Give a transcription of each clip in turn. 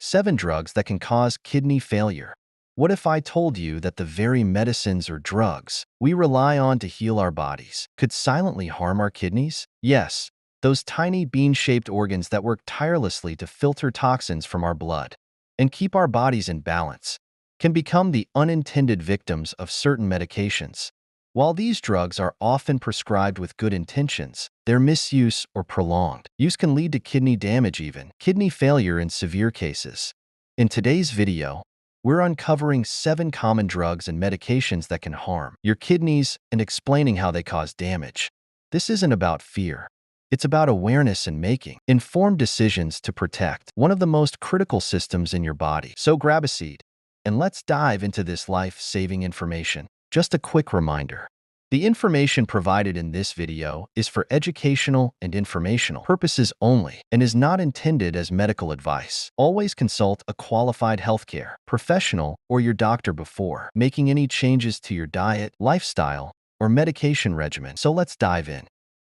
7 drugs that can cause kidney failure. What if I told you that the very medicines or drugs we rely on to heal our bodies could silently harm our kidneys? Yes, those tiny bean-shaped organs that work tirelessly to filter toxins from our blood and keep our bodies in balance can become the unintended victims of certain medications. While these drugs are often prescribed with good intentions, their misuse or prolonged use can lead to kidney damage, even kidney failure in severe cases. In today's video, we're uncovering 7 common drugs and medications that can harm your kidneys and explaining how they cause damage. This isn't about fear. It's about awareness and making informed decisions to protect one of the most critical systems in your body. So grab a seat and let's dive into this life-saving information. Just a quick reminder. The information provided in this video is for educational and informational purposes only and is not intended as medical advice. Always consult a qualified healthcare professional or your doctor before making any changes to your diet, lifestyle, or medication regimen. So let's dive in.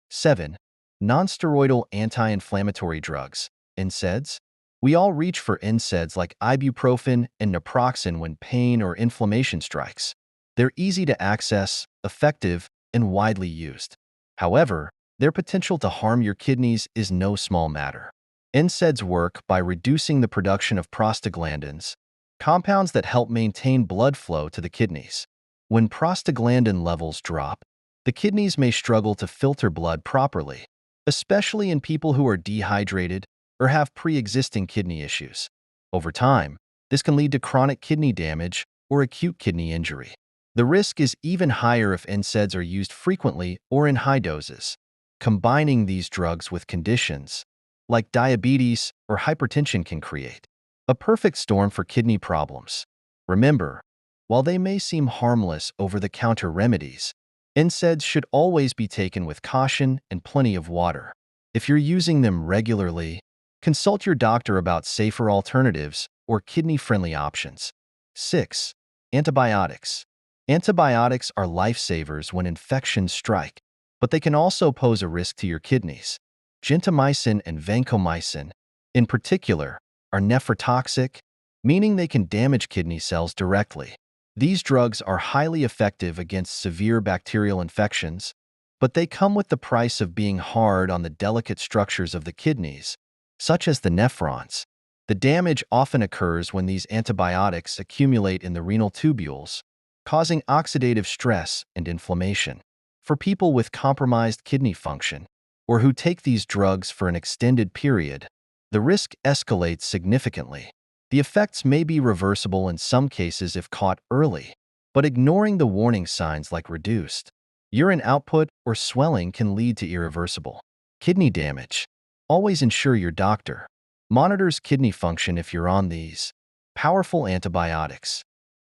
7. Non-steroidal anti-inflammatory drugs, NSAIDs. We all reach for NSAIDs like ibuprofen and naproxen when pain or inflammation strikes. They're easy to access, effective, and widely used. However, their potential to harm your kidneys is no small matter. NSAIDs work by reducing the production of prostaglandins, compounds that help maintain blood flow to the kidneys. When prostaglandin levels drop, the kidneys may struggle to filter blood properly, especially in people who are dehydrated or have pre-existing kidney issues. Over time, this can lead to chronic kidney damage or acute kidney injury. The risk is even higher if NSAIDs are used frequently or in high doses. Combining these drugs with conditions like diabetes or hypertension can create a perfect storm for kidney problems. Remember, while they may seem harmless over-the-counter remedies, NSAIDs should always be taken with caution and plenty of water. If you're using them regularly, consult your doctor about safer alternatives or kidney-friendly options. 6. Antibiotics. Antibiotics are lifesavers when infections strike, but they can also pose a risk to your kidneys. Gentamicin and vancomycin, in particular, are nephrotoxic, meaning they can damage kidney cells directly. These drugs are highly effective against severe bacterial infections, but they come with the price of being hard on the delicate structures of the kidneys, such as the nephrons. The damage often occurs when these antibiotics accumulate in the renal tubules, causing oxidative stress and inflammation. For people with compromised kidney function, or who take these drugs for an extended period, the risk escalates significantly. The effects may be reversible in some cases if caught early, but ignoring the warning signs like reduced urine output or swelling can lead to irreversible kidney damage. Always ensure your doctor monitors kidney function if you're on these powerful antibiotics.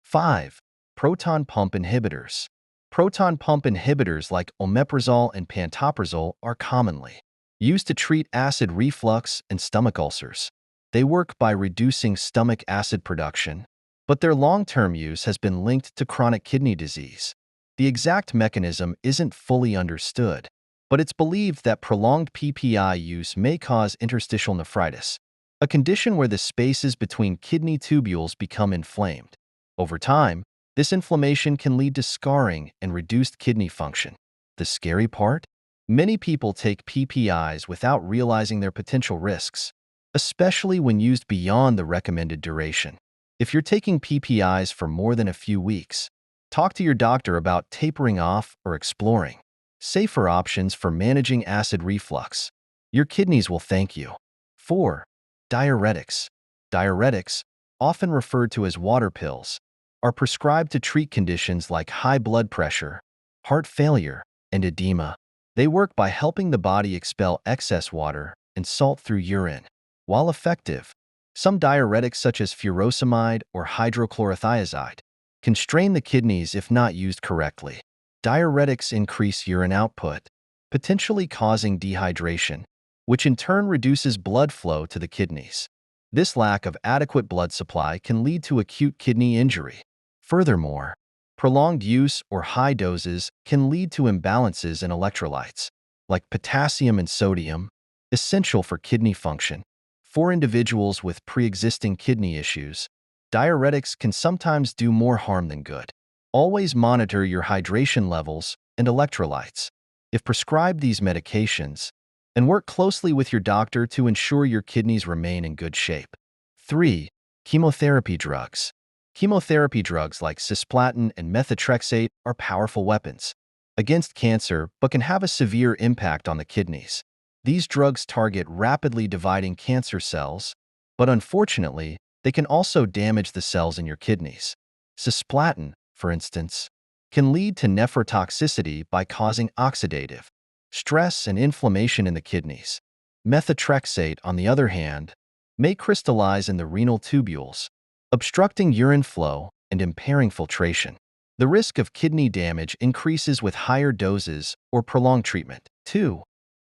5. Proton pump inhibitors. Proton pump inhibitors like omeprazole and pantoprazole are commonly used to treat acid reflux and stomach ulcers. They work by reducing stomach acid production, but their long-term use has been linked to chronic kidney disease. The exact mechanism isn't fully understood, but it's believed that prolonged PPI use may cause interstitial nephritis, a condition where the spaces between kidney tubules become inflamed. Over time, this inflammation can lead to scarring and reduced kidney function. The scary part? Many people take PPIs without realizing their potential risks, especially when used beyond the recommended duration. If you're taking PPIs for more than a few weeks, talk to your doctor about tapering off or exploring safer options for managing acid reflux. Your kidneys will thank you. 4. Diuretics. Diuretics, often referred to as water pills, are prescribed to treat conditions like high blood pressure, heart failure, and edema. They work by helping the body expel excess water and salt through urine. While effective, some diuretics such as furosemide or hydrochlorothiazide can strain the kidneys if not used correctly. Diuretics increase urine output, potentially causing dehydration, which in turn reduces blood flow to the kidneys. This lack of adequate blood supply can lead to acute kidney injury. Furthermore, prolonged use or high doses can lead to imbalances in electrolytes, like potassium and sodium, essential for kidney function. For individuals with pre-existing kidney issues, diuretics can sometimes do more harm than good. Always monitor your hydration levels and electrolytes. If prescribed these medications, and work closely with your doctor to ensure your kidneys remain in good shape. 3. Chemotherapy drugs. Chemotherapy drugs like cisplatin and methotrexate are powerful weapons against cancer but can have a severe impact on the kidneys. These drugs target rapidly dividing cancer cells, but unfortunately, they can also damage the cells in your kidneys. Cisplatin, for instance, can lead to nephrotoxicity by causing oxidative stress and inflammation in the kidneys. Methotrexate, on the other hand, may crystallize in the renal tubules, obstructing urine flow and impairing filtration. The risk of kidney damage increases with higher doses or prolonged treatment. 2.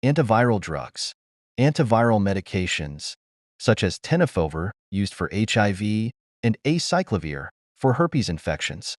Antiviral drugs. Antiviral medications, such as tenofovir, used for HIV, and acyclovir, for herpes infections,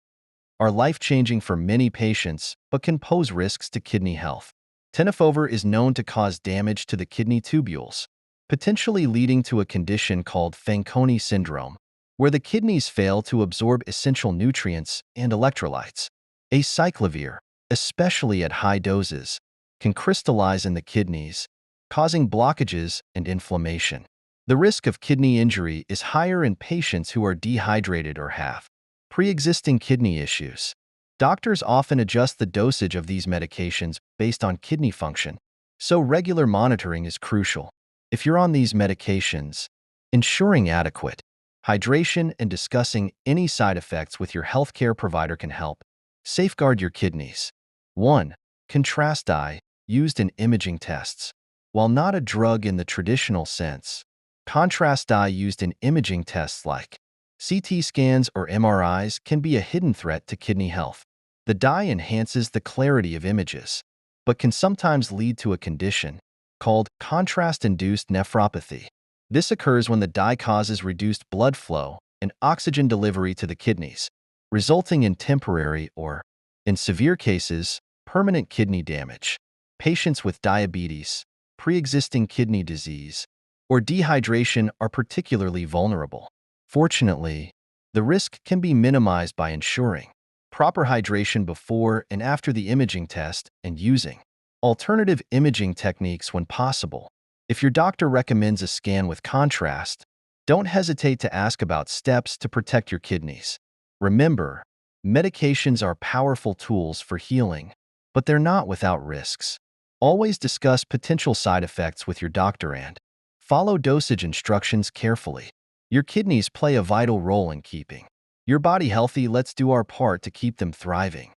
are life-changing for many patients but can pose risks to kidney health. Tenofovir is known to cause damage to the kidney tubules, potentially leading to a condition called Fanconi syndrome, where the kidneys fail to absorb essential nutrients and electrolytes. Acyclovir, especially at high doses, can crystallize in the kidneys, causing blockages and inflammation. The risk of kidney injury is higher in patients who are dehydrated or have pre-existing kidney issues. Doctors often adjust the dosage of these medications based on kidney function, so regular monitoring is crucial. If you're on these medications, ensuring adequate hydration and discussing any side effects with your healthcare provider can help safeguard your kidneys. 1. Contrast dye, used in imaging tests. While not a drug in the traditional sense, contrast dye used in imaging tests like CT scans or MRIs can be a hidden threat to kidney health. The dye enhances the clarity of images, but can sometimes lead to a condition called contrast-induced nephropathy. This occurs when the dye causes reduced blood flow and oxygen delivery to the kidneys, resulting in temporary or, in severe cases, permanent kidney damage. Patients with diabetes, pre-existing kidney disease, or dehydration are particularly vulnerable. Fortunately, the risk can be minimized by ensuring proper hydration before and after the imaging test and using alternative imaging techniques when possible. If your doctor recommends a scan with contrast, don't hesitate to ask about steps to protect your kidneys. Remember, medications are powerful tools for healing, but they're not without risks. Always discuss potential side effects with your doctor and follow dosage instructions carefully. Your kidneys play a vital role in keeping your body healthy. Let's do our part to keep them thriving.